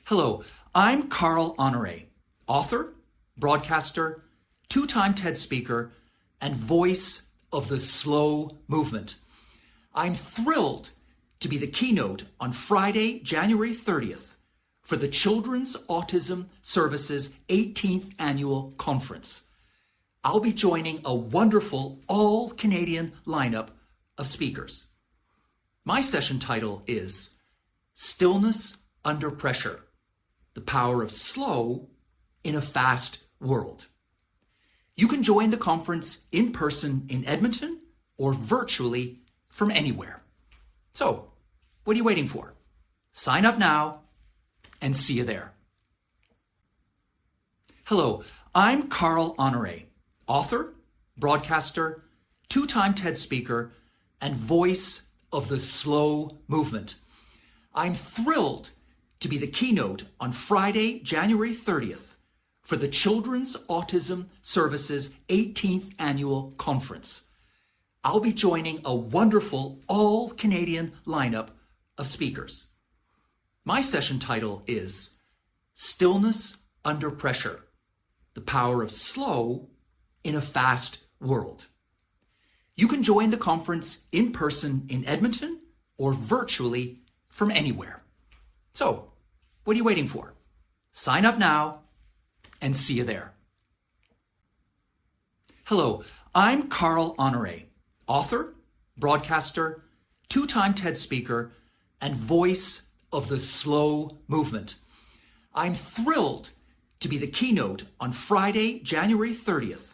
Hello, I'm Carl Honore, author, broadcaster, two-time TED speaker, and voice of the slow movement. I'm thrilled to be the keynote on Friday, January 30th for the Children's Autism Services 18th Annual Conference. I'll be joining a wonderful all-Canadian lineup of speakers. My session title is Stillness Under Pressure: The Power of Slow in a Fast World. You can join the conference in person in Edmonton or virtually from anywhere. So, what are you waiting for? Sign up now and see you there. Hello, I'm Carl Honore, author, broadcaster, two-time TED speaker, and voice of the slow movement. I'm thrilled to be the keynote on Friday, January 30th for the Children's Autism Services 18th Annual Conference. I'll be joining a wonderful all-Canadian lineup of speakers. My session title is Stillness Under Pressure: The Power of Slow in a Fast World. You can join the conference in person in Edmonton or virtually from anywhere. So, what are you waiting for? Sign up now and see you there. Hello, I'm Carl Honore, author, broadcaster, two-time TED speaker, and voice of the slow movement. I'm thrilled to be the keynote on Friday, January 30th